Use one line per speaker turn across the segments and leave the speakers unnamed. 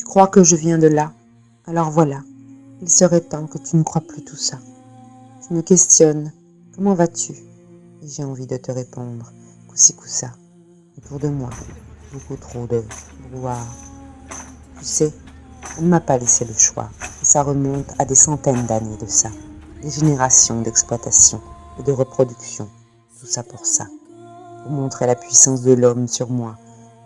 crois que je viens de là? Alors voilà, il serait temps que tu ne crois plus tout ça. Tu me questionnes, comment vas-tu? Et j'ai envie de te répondre, coup-ci coup-ça. Autour de moi, beaucoup trop de brouhaha. Tu sais, on ne m'a pas laissé le choix, et ça remonte à des centaines d'années de ça. Des générations d'exploitation et de reproduction, tout ça, pour montrer la puissance de l'homme sur moi,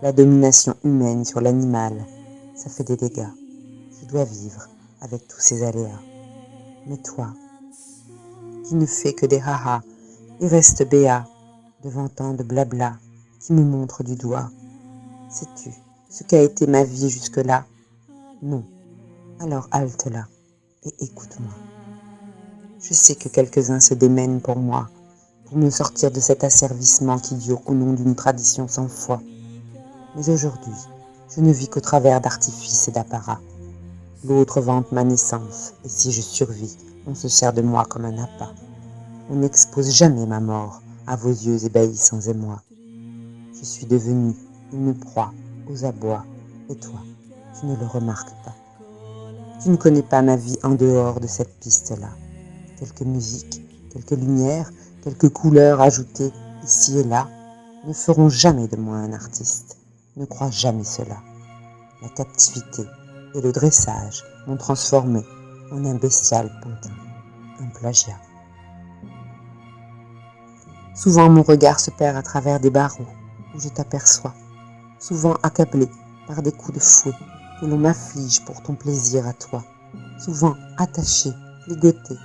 la domination humaine sur l'animal. Ça fait des dégâts. Je dois vivre avec tous ces aléas. Mais toi, qui ne fais que des ha-ha et reste béat devant tant de blabla qui me montre du doigt, sais-tu ce qu'a été ma vie jusque-là? Non. Alors halte là et écoute-moi. Je sais que quelques-uns se démènent pour moi, pour me sortir de cet asservissement qui dure au nom d'une tradition sans foi. Mais aujourd'hui, je ne vis qu'au travers d'artifices et d'apparats. L'autre vante ma naissance, et si je survis, on se sert de moi comme un appât. On n'expose jamais ma mort à vos yeux ébahis sans émoi. Je suis devenue une proie aux abois, et toi, tu ne le remarques pas. Tu ne connais pas ma vie en dehors de cette piste-là. Quelques musiques, quelques lumières, quelques couleurs ajoutées ici et là ne feront jamais de moi un artiste. Ne crois jamais cela. La captivité et le dressage m'ont transformé en un bestial pantin, un plagiat. Souvent mon regard se perd à travers des barreaux où je t'aperçois, souvent accablé par des coups de fouet que l'on m'afflige pour ton plaisir à toi, souvent attaché, ligoté,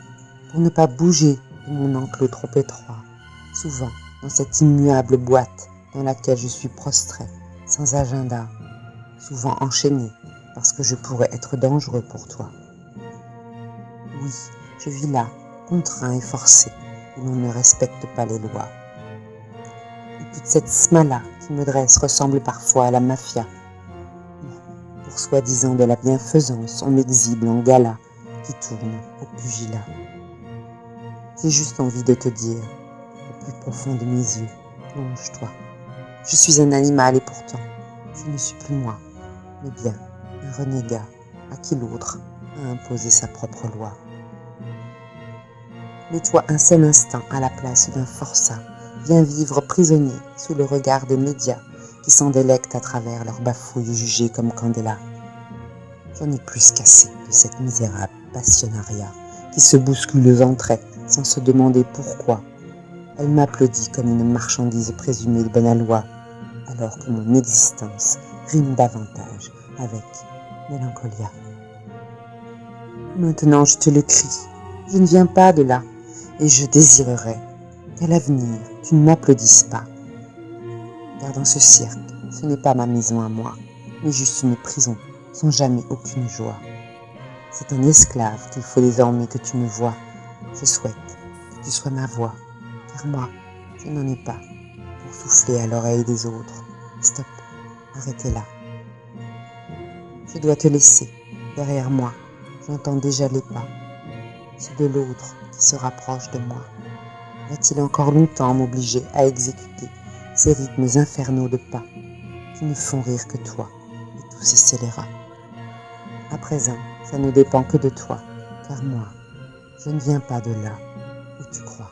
pour ne pas bouger de mon enclos trop étroit, souvent dans cette immuable boîte dans laquelle je suis prostré, sans agenda, souvent enchaîné parce que je pourrais être dangereux pour toi. Oui, je vis là, contraint et forcé, où l'on ne respecte pas les lois. Et toute cette smala qui me dresse ressemble parfois à la mafia. Pour soi-disant de la bienfaisance, on m'exhibe en gala qui tourne au pugilat. J'ai juste envie de te dire, au plus profond de mes yeux, plonge-toi. Je suis un animal et pourtant, je ne suis plus moi, mais bien un renégat à qui l'autre a imposé sa propre loi. Mets-toi un seul instant à la place d'un forçat. Viens vivre prisonnier sous le regard des médias qui s'en délectent à travers leurs bafouilles jugées comme candélas. J'en ai plus qu'assez de cette misérable passionnariat qui se bouscule aux entrées sans se demander pourquoi. Elle m'applaudit comme une marchandise présumée de bonne loi, alors que mon existence rime davantage avec mélancolia. Maintenant je te le crie, je ne viens pas de là, et je désirerais qu'à l'avenir tu ne m'applaudisses pas. Car dans ce cirque, ce n'est pas ma maison à moi, mais juste une prison, sans jamais aucune joie. C'est un esclave qu'il faut désormais que tu me vois. Je souhaite que tu sois ma voix, car moi, je n'en ai pas pour souffler à l'oreille des autres. Stop, arrêtez là. Je dois te laisser, derrière moi, j'entends déjà les pas. C'est de l'autre qui se rapproche de moi. Va-t-il encore longtemps m'obliger à exécuter ces rythmes infernaux de pas qui ne font rire que toi et tous ces scélérats? À présent, ça ne dépend que de toi, car moi, je ne viens pas de là où tu crois.